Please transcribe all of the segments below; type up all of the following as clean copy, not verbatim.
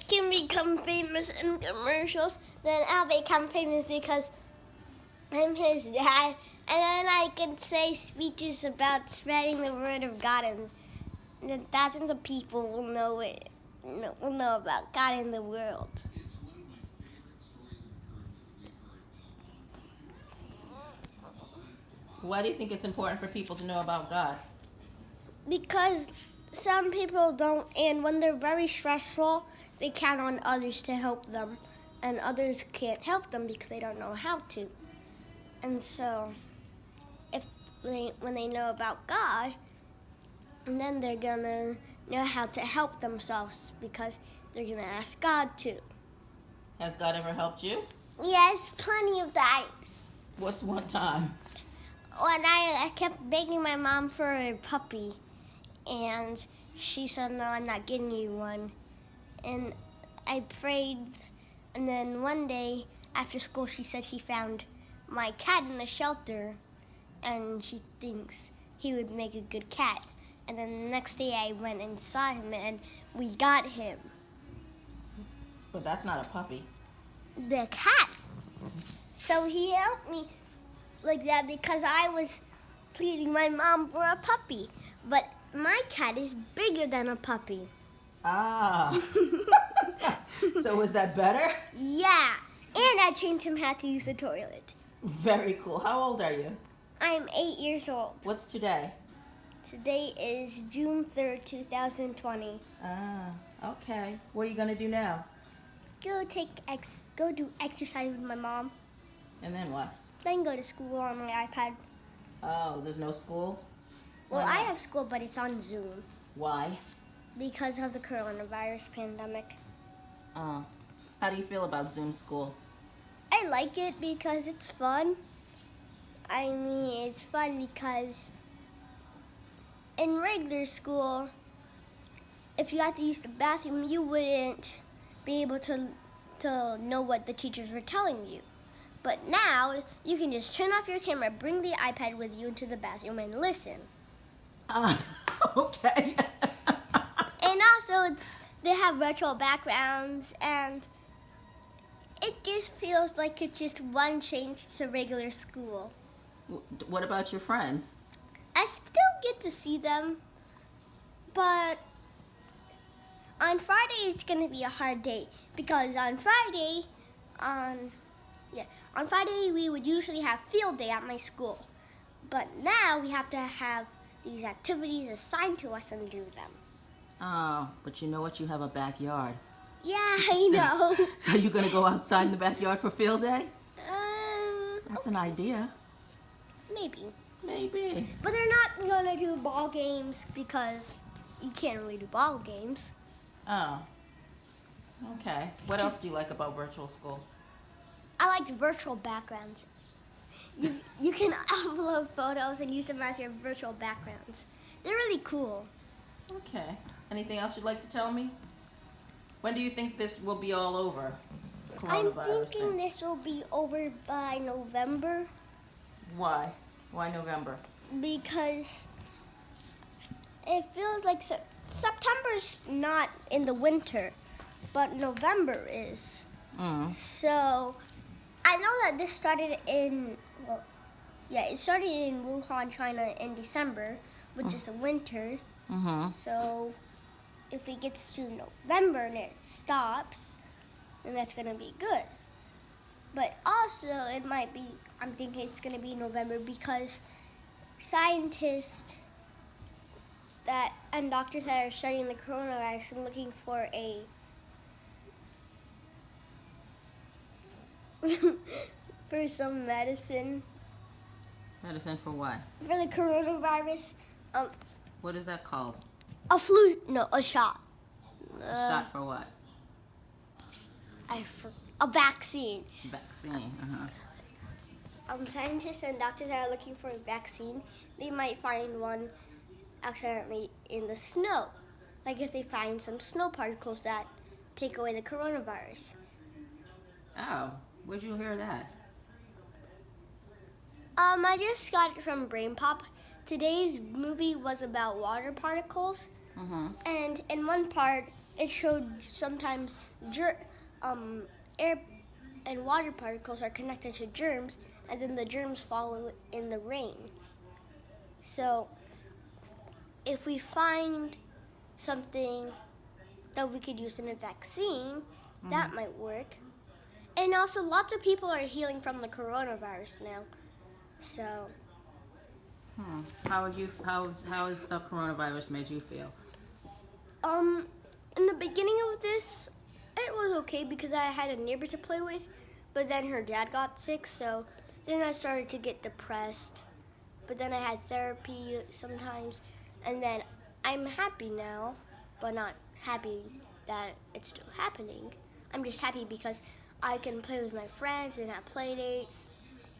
can become famous in commercials, then I'll become famous because I'm his dad. And then I can say speeches about spreading the word of God, and then thousands of people will know it. Will know about God in the world. Why do you think it's important for people to know about God? Because some people don't, and when they're very stressful, they count on others to help them, and others can't help them because they don't know how to. And so, when they know about God, and then they're gonna know how to help themselves because they're gonna ask God to. Has God ever helped you? Yes, plenty of times. What's one time? When I kept begging my mom for a puppy, and she said, "No, I'm not getting you one." And I prayed, and then one day after school, she said she found my cat in the shelter, and she thinks he would make a good cat. And then the next day I went and saw him, and we got him. But that's not a puppy. The cat. So he helped me like that because I was pleading my mom for a puppy. But my cat is bigger than a puppy. Ah. So was that better? Yeah. And I changed him how to use the toilet. Very cool. How old are you? I'm 8 years old. What's today? Today is June 3rd, 2020. Ah, okay. What are you going to do now? Go do exercise with my mom. And then what? Then go to school on my iPad. Oh, there's no school? Well, I have school, but it's on Zoom. Why? Because of the coronavirus pandemic. How do you feel about Zoom school? I like it because it's fun. I mean, it's fun because in regular school, if you had to use the bathroom, you wouldn't be able to know what the teachers were telling you. But now, you can just turn off your camera, bring the iPad with you into the bathroom, and listen. Okay. And also, they have virtual backgrounds, and it just feels like it's just one change to regular school. What about your friends? I still get to see them, but on Friday it's going to be a hard day because on Friday we would usually have field day at my school, but now we have to have these activities assigned to us and do them. Oh, but you know what? You have a backyard. Yeah, I know. Are you going to go outside in the backyard for field day? That's an idea. Maybe. But they're not going to do ball games because you can't really do ball games. Oh. Okay. What else do you like about virtual school? I like the virtual backgrounds. You can upload photos and use them as your virtual backgrounds. They're really cool. Okay. Anything else you'd like to tell me? When do you think this will be all over? I'm thinking this will be over by November. Why? Why November? Because it feels like September's not in the winter, but November is. So I know that this started it started in Wuhan, China in December, which is the winter. So if it gets to November and it stops, then that's going to be good. But also, I'm thinking it's going to be November because scientists and doctors that are studying the coronavirus are looking for for some medicine. Medicine for what? For the coronavirus. What is that called? A shot. A shot for what? A vaccine. Vaccine, Scientists and doctors that are looking for a vaccine, they might find one accidentally in the snow. Like if they find some snow particles that take away the coronavirus. Oh, where'd you hear that? I just got it from Brain Pop. Today's movie was about water particles. And in one part, it showed sometimes air and water particles are connected to germs, and then the germs fall in the rain. So if we find something that we could use in a vaccine, that might work. And also, lots of people are healing from the coronavirus now. So, How has the coronavirus made you feel? in the beginning of this, it was okay because I had a neighbor to play with, but then her dad got sick, so then I started to get depressed. But then I had therapy sometimes, and then I'm happy now, but not happy that it's still happening. I'm just happy because I can play with my friends and have play dates.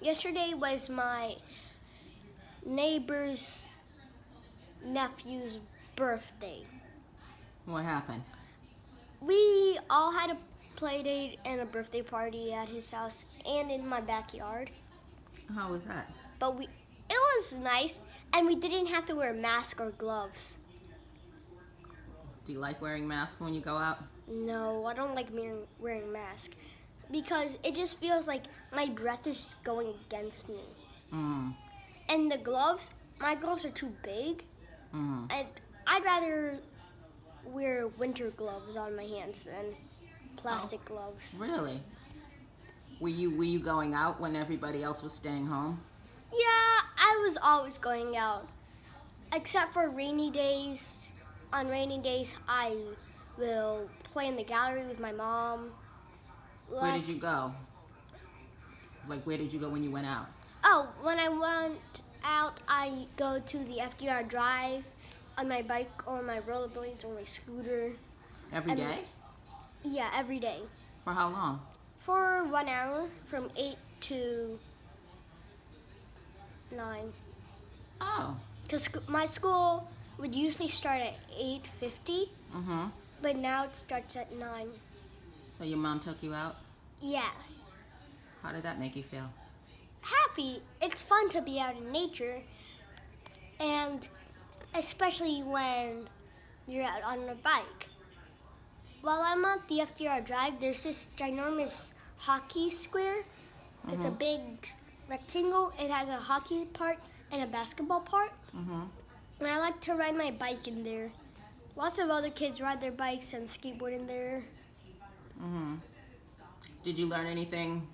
Yesterday was my neighbor's nephew's birthday. What happened? We all had a play date and a birthday party at his house and in my backyard. How was that? But it was nice, and we didn't have to wear a mask or gloves. Do you like wearing masks when you go out? No, I don't like wearing mask because it just feels like my breath is going against me. And the gloves, my gloves are too big, and I'd rather wear winter gloves on my hands than plastic gloves. Really? Were you going out when everybody else was staying home? Yeah, I was always going out, except for rainy days. On rainy days, I will play in the gallery with my mom. Where did you go? Like, where did you go when you went out? Oh, when I went out, I go to the FDR Drive on my bike or my rollerblades or my scooter. Every day? Yeah, every day. For how long? For 1 hour, from 8 to 9. Oh. Because my school would usually start at 8:50, but now it starts at 9. So your mom took you out? Yeah. How did that make you feel? Happy. It's fun to be out in nature, and especially when you're out on a bike. While I'm at the FDR Drive, there's this ginormous hockey square. It's a big rectangle. It has a hockey part and a basketball part. And I like to ride my bike in there. Lots of other kids ride their bikes and skateboard in there. Did you learn anything?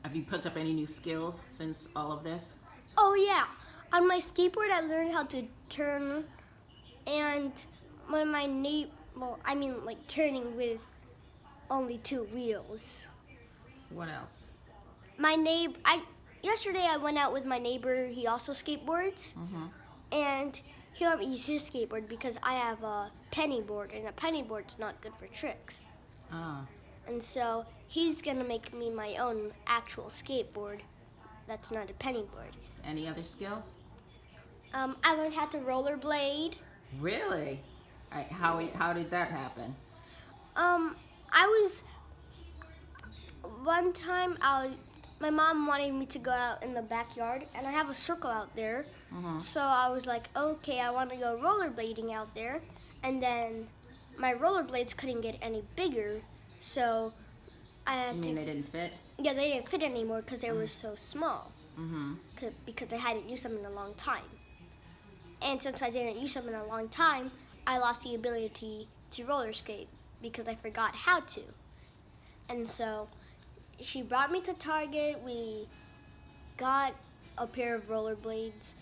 Have you picked up any new skills since all of this? Oh yeah, on my skateboard I learned how to turn, and when like turning with only 2 wheels. What else? Yesterday I went out with my neighbor. He also skateboards, and he let me use his skateboard because I have a penny board, and a penny board's not good for tricks. And so he's gonna make me my own actual skateboard that's not a penny board. Any other skills? I learned how to rollerblade. Really? How did that happen? One time my mom wanted me to go out in the backyard, and I have a circle out there. So I was like, okay, I want to go rollerblading out there. And then my rollerblades couldn't get any bigger, so I had You mean they didn't fit? Yeah, they didn't fit anymore because they were so small. Because I hadn't used them in a long time. And since I didn't use them in a long time, I lost the ability to roller skate because I forgot how to. And so she brought me to Target. We got a pair of rollerblades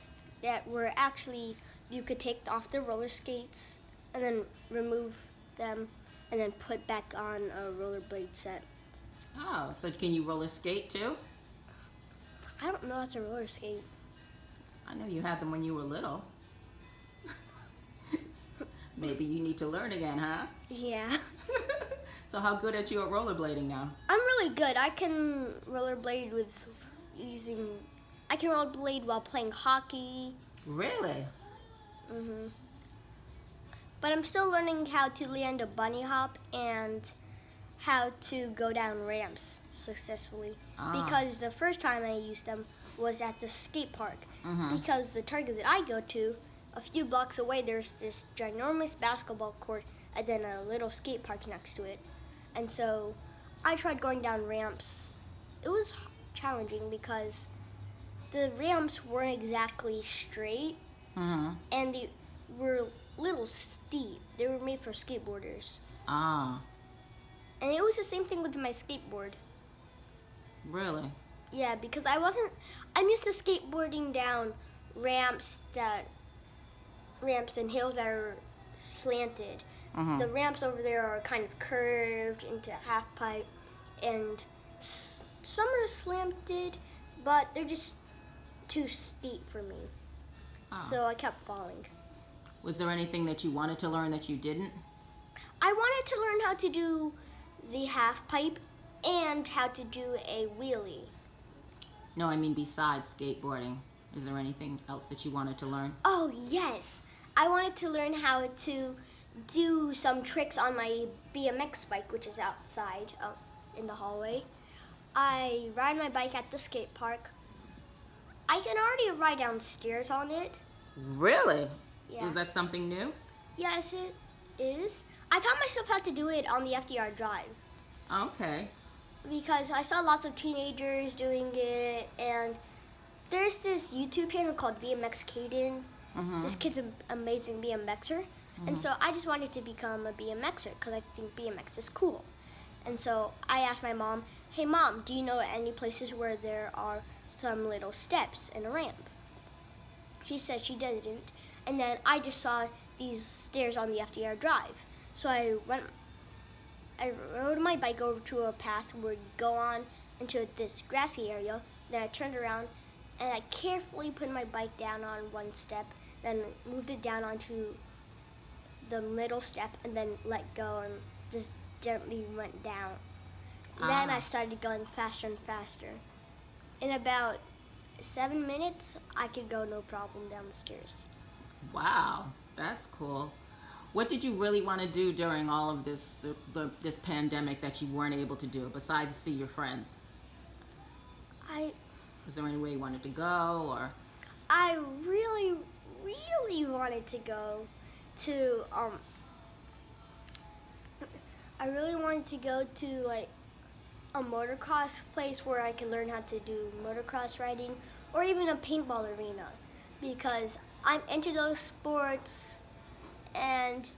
that were actually, you could take off the roller skates and then remove them and then put back on a rollerblade set. Oh, so can you roller skate too? I don't know how to roller skate. I know you had them when you were little. Maybe you need to learn again, huh? Yeah. So how good at you at rollerblading now? I'm really good. I can rollerblade while playing hockey. Really? But I'm still learning how to land a bunny hop and how to go down ramps successfully. Because the first time I used them was at the skate park. Because the Target that I go to, a few blocks away, there's this ginormous basketball court and then a little skate park next to it. And so I tried going down ramps. It was challenging because the ramps weren't exactly straight, and they were a little steep. They were made for skateboarders. Ah, And it was the same thing with my skateboard. really? Yeah, because I'm used to skateboarding down ramps and hills that are slanted. The ramps over there are kind of curved into half pipe, and some are slanted, but they're just too steep for me. So I kept falling. Was there anything that you wanted to learn that you didn't? I wanted to learn how to do the half pipe and how to do a wheelie. No, I mean besides skateboarding. Is there anything else that you wanted to learn? Oh, yes. I wanted to learn how to do some tricks on my BMX bike, which is outside in the hallway. I ride my bike at the skate park. I can already ride downstairs on it. Really? Yeah. Was that something new? Yes, it is. I taught myself how to do it on the FDR Drive Okay. because I saw lots of teenagers doing it, and there's this YouTube channel called BMX Caden. This kid's an amazing BMXer, and so I just wanted to become a BMXer because I think BMX is cool. And so I asked my mom, "Hey Mom, do you know any places where there are some little steps and a ramp?" She said she didn't, and then I just saw these stairs on the FDR Drive. So I rode my bike over to a path where you go on into this grassy area. Then I turned around and I carefully put my bike down on one step, then moved it down onto the middle step, and then let go and just gently went down. Then I started going faster and faster. In about 7 minutes, I could go no problem down the stairs. Wow, that's cool. What did you really want to do during all of this this pandemic that you weren't able to do besides see your friends? Was there any way you wanted to go, or? I really, really wanted to go to like a motocross place where I can learn how to do motocross riding, or even a paintball arena, because I'm into those sports. And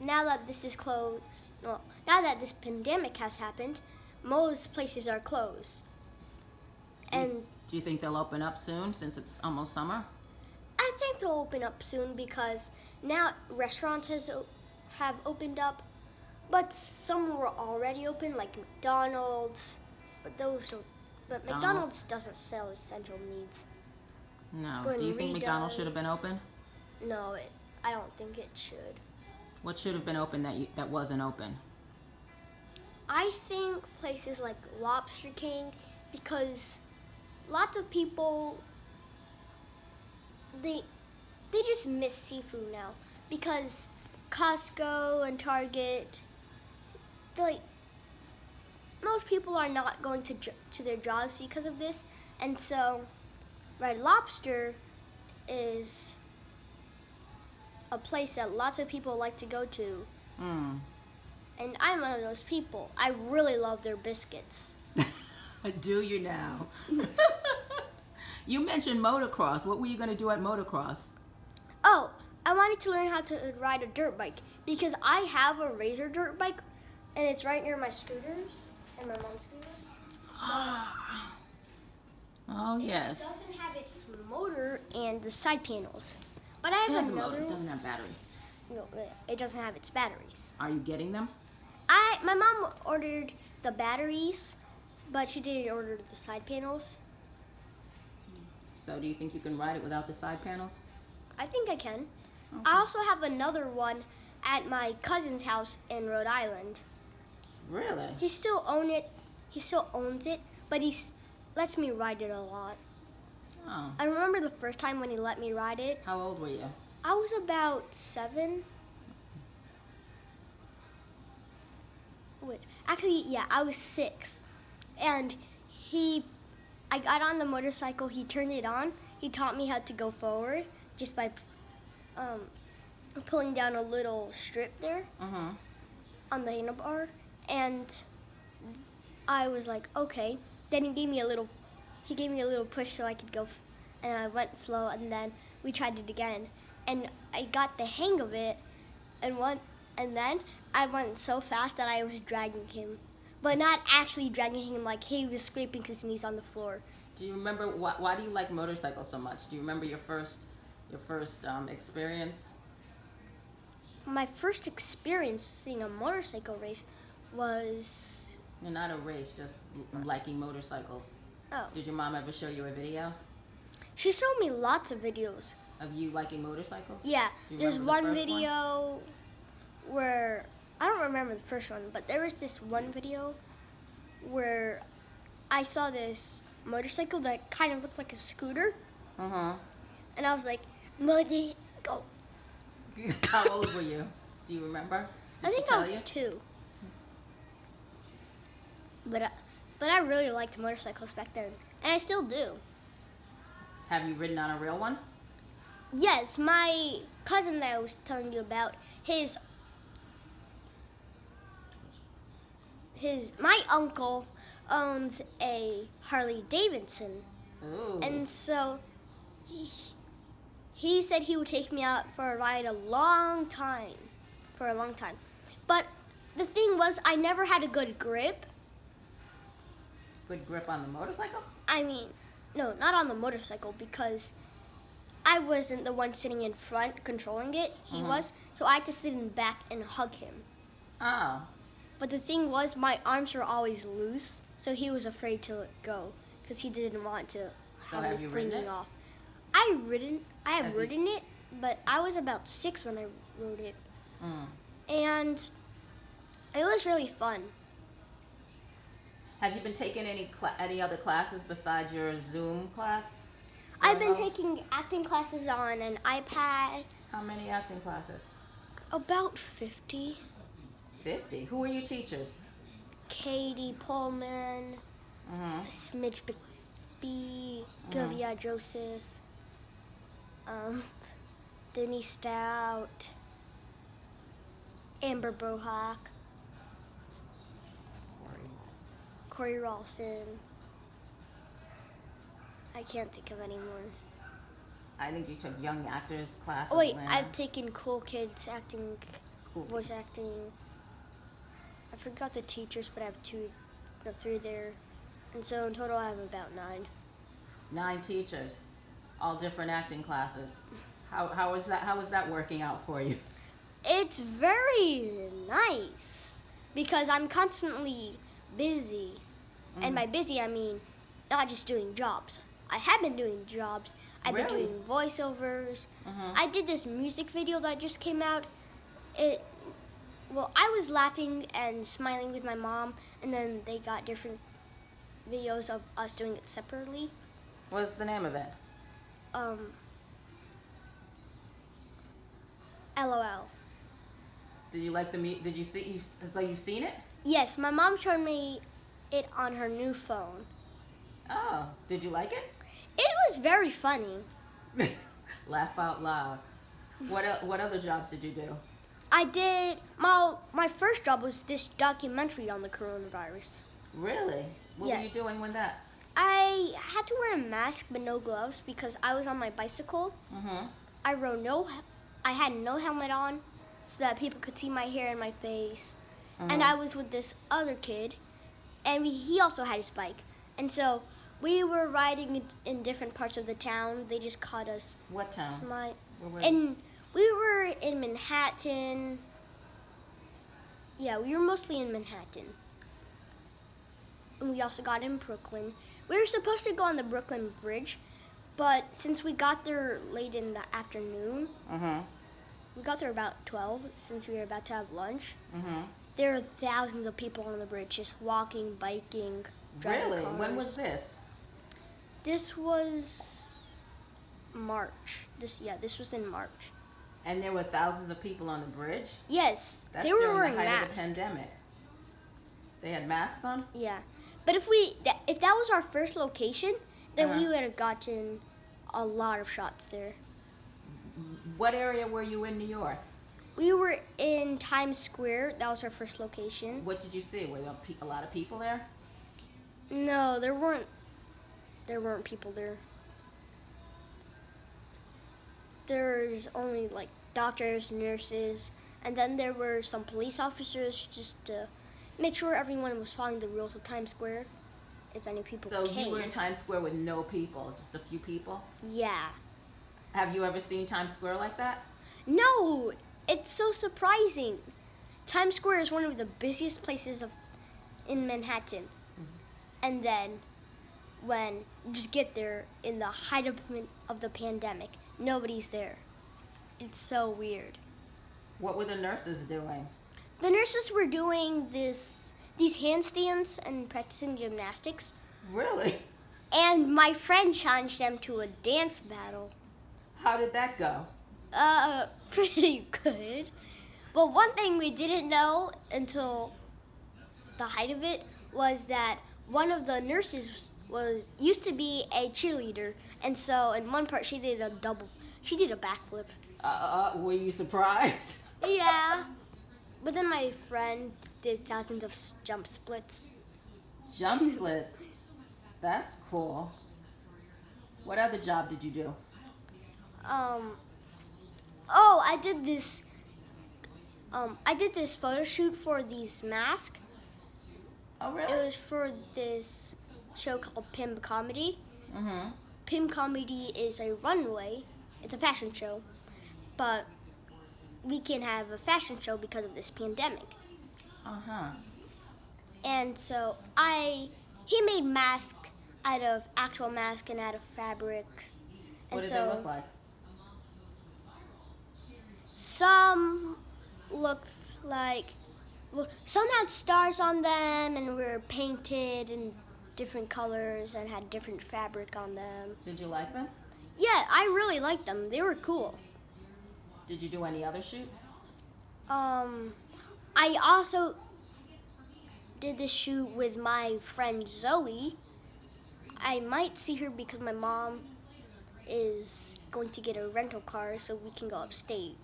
now that this is closed, well, now that this pandemic has happened, most places are closed. And Do you think they'll open up soon since it's almost summer? I think they'll open up soon because now restaurants have opened up, but some were already open, like McDonald's, but McDonald's doesn't sell essential needs. No. When Do you think Reed McDonald's should have been does- open? No, I don't think it should. What should have been open that wasn't open? I think places like Lobster King, because lots of people they just miss seafood now, because Costco and Target, most people are not going to their jobs because of this, and so Red Lobster is a place that lots of people like to go to. And I'm one of those people. I really love their biscuits. Do you now? You mentioned motocross. What were you going to do at motocross? Oh, I wanted to learn how to ride a dirt bike because I have a Razor dirt bike, and it's right near my scooters and my mom's scooter. Oh, yes. It doesn't have its motor and the side panels, but I It have has a motor. another. It doesn't have battery. No, it doesn't have its batteries. Are you getting them? My mom ordered the batteries, but she didn't order the side panels. So do you think you can ride it without the side panels? I think I can. Okay. I also have another one at my cousin's house in Rhode Island. Really? He still owns it, but he lets me ride it a lot. Oh. I remember the first time when he let me ride it. How old were you? I was about 7. Wait, actually, yeah, I was 6. And I got on the motorcycle, he turned it on. He taught me how to go forward just by pulling down a little strip there Mm-hmm. on the handlebar, and I was like, okay. Then he gave me a little push so I could go, and I went slow, and then we tried it again, and I got the hang of it, and then I went so fast that I was dragging him, but not actually dragging him, like he was scraping his knees on the floor. Do you remember why do you like motorcycles so much? Do you remember your first experience? My first experience seeing a motorcycle race was, No, not a race, just liking motorcycles. oh, Did your mom ever show you a video she showed me lots of videos. of you liking motorcycles? Yeah, Do you there's remember the one first video where, I don't remember the first one, but there was this one video where I saw this motorcycle that kind of looked like a scooter, Uh-huh. and I was like, motorcycle. How old were you? Do you remember? Did I think she I tell was you? 2. But I really liked motorcycles back then, and I still do. Have you ridden on a real one? Yes, my cousin that I was telling you about, my uncle owns a Harley Davidson, Ooh. and so he said he would take me out for a ride for a long time. But the thing was, I never had a good grip. Good grip on the motorcycle? I mean, no, not on the motorcycle, because I wasn't the one sitting in front controlling it. He was, so I had to sit in the back and hug him. Oh. But the thing was, my arms were always loose, so he was afraid to let go, because he didn't want to So have have me you ridden flinging it? off. I have Has he- ridden it, but I was about 6 when I rode it, Mm. and it was really fun. Have you been taking any other classes besides your Zoom class? I've been Virgo? taking acting classes on an iPad, How many acting classes? about 50. 50. Who are your teachers? Katie Pullman, Mm-hmm. Smidge B, Govia Joseph, Denny Stout, Amber Brohawk, Corey Ralston. I can't think of any more. I think you took young actors class. Oh wait, Atlanta. I've taken cool kids acting, Cool. voice acting. I forgot the teachers, but I have 3 there. And so in total I have about 9. 9 teachers, all different acting classes. How is that working out for you? It's very nice because I'm constantly busy. And by busy, I mean not just doing jobs. I have been doing jobs. I've been Really? doing voiceovers. Mhm. I did this music video that just came out. I was laughing and smiling with my mom, and then they got different videos of us doing it separately. What's the name of it? LOL. Did you like the Did you see? So you've seen it? Yes, my mom showed me it on her new phone. Oh, did you like it? It was very funny. Laugh out loud. What other jobs did you do? I did, my first job was this documentary on the coronavirus. Really? What Yeah. were you doing with that? I had to wear a mask but no gloves because I was on my bicycle. Mm-hmm. I had no helmet on so that people could see my hair and my face. Uh-huh. And I was with this other kid, and he also had his bike. And so we were riding in different parts of the town. They just caught us. What town? Where were you? And we were in Manhattan. Yeah, we were mostly in Manhattan. And we also got in Brooklyn. We were supposed to go on the Brooklyn Bridge, but since we got there late in the afternoon, Mm-hmm. we got there about 12 since we were about to have lunch. Mm-hmm. There are thousands of people on the bridge just walking, biking, driving Really? cars. When was this? This was March. This was in March. And there were thousands of people on the bridge? Yes, That's they were during wearing the height masks. of the pandemic. They had masks on? Yeah, but if that was our first location, then we Uh-huh. would have gotten a lot of shots there. What area were you in New York? We were in Times Square. That was our first location. What did you see? Were there a lot of people there? No, there weren't. There weren't people there. There's only like doctors, nurses, and then there were some police officers just to make sure everyone was following the rules of Times Square. If any people So came. you were in Times Square with no people, just a few people? Yeah. Have you ever seen Times Square like that? No, it's so surprising. Times Square is one of the busiest places in Manhattan. And then when you just get there in the height of the pandemic, nobody's there. It's so weird. What were the nurses doing? The nurses were doing these handstands and practicing gymnastics. Really? And my friend challenged them to a dance battle. How did that go? Pretty good. But one thing we didn't know until the height of it was that one of the nurses used to be a cheerleader, and so in one part she did a backflip. Were you surprised? Yeah. But then my friend did thousands of jump splits. Jump splits? That's cool. What other job did you do? I did this. I did this photo shoot for these masks. Oh, really? It was for this show called Pimp Comedy. Mm-hmm. Pimp Comedy is a runway. It's a fashion show, but we can't have a fashion show because of this pandemic. Uh-huh. And so he made masks out of actual masks and out of fabric. What did they look like? Some looked like, some had stars on them and were painted in different colors and had different fabric on them. Did you like them? Yeah, I really liked them. They were cool. Did you do any other shoots? I also did this shoot with my friend Zoe. I might see her because my mom is going to get a rental car so we can go upstate.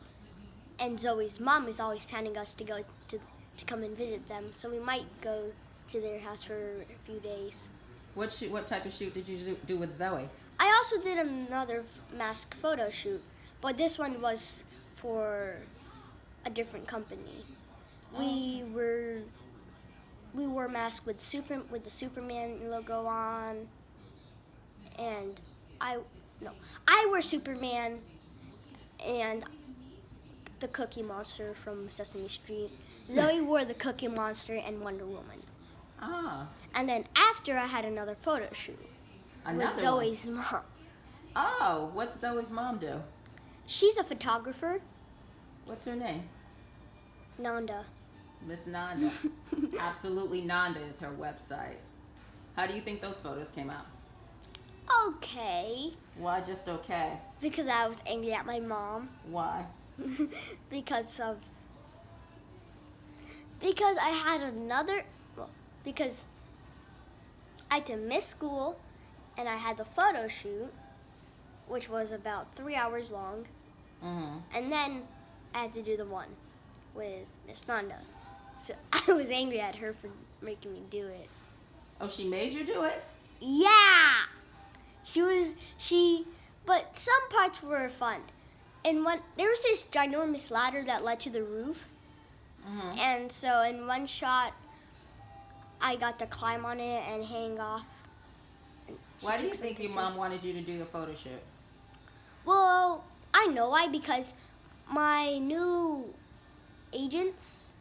And Zoe's mom is always planning us to go to come and visit them, so we might go to their house for a few days. What type of shoot did you do with Zoe? I also did another mask photo shoot, but this one was for a different company. We wore masks with the Superman logo on, and I wore Superman and the Cookie Monster from Sesame Street. Zoe wore the Cookie Monster and Wonder Woman. Ah. And then after I had another photo shoot with Zoe's mom. Oh, what's Zoe's mom do? She's a photographer. What's her name? Nanda. Miss Nanda. Absolutely Nanda is her website. How do you think those photos came out? Okay. Why just okay? Because I was angry at my mom. Why? because I had to miss school, and I had the photo shoot, which was about 3 hours long. Mm-hmm. And then I had to do the one with Miss Nanda. So I was angry at her for making me do it. Oh, she made you do it? Yeah! But some parts were fun. And there was this ginormous ladder that led to the roof. Mm-hmm. And so in one shot, I got to climb on it and hang off. Why do you think your mom wanted you to do a photo shoot? Well, I know why, because my new agents,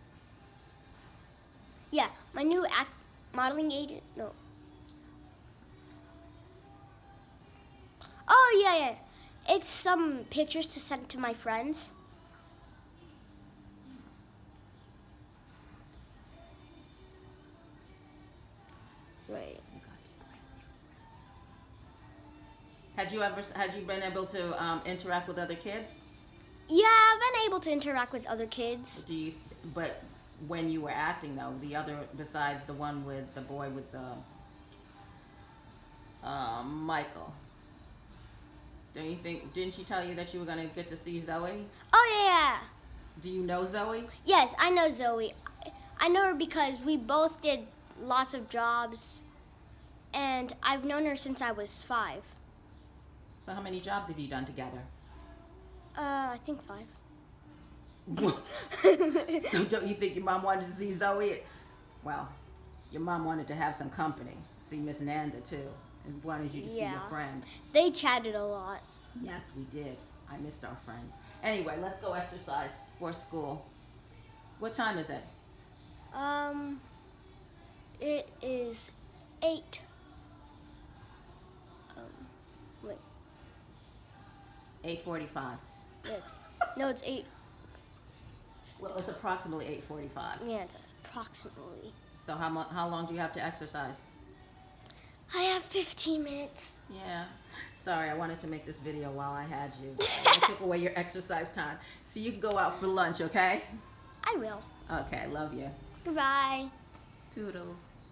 my new modeling agent, no. Oh, yeah. It's some pictures to send to my friends. Wait. Had you been able to interact with other kids? Yeah, I've been able to interact with other kids. But when you were acting though, the other, besides the one with the boy with the Michael, Don't you think? Didn't she tell you that you were gonna get to see Zoe? Oh yeah. Do you know Zoe? Yes, I know Zoe. I know her because we both did lots of jobs, and I've known her since I was 5. So how many jobs have you done together? I think 5. So don't you think your mom wanted to see Zoe? Well, your mom wanted to have some company. See Miss Nanda too, and wanted you to see your friend. They chatted a lot. Yes, we did. I missed our friends. Anyway, let's go exercise before school. What time is it? It is 8. Wait. 8:45. No, it's 8. Well, it's approximately 8:45. Yeah, it's approximately. So how long do you have to exercise? I have 15 minutes. Yeah. Sorry, I wanted to make this video while I had you. I took away your exercise time. So you can go out for lunch, okay? I will. Okay, love you. Goodbye. Toodles.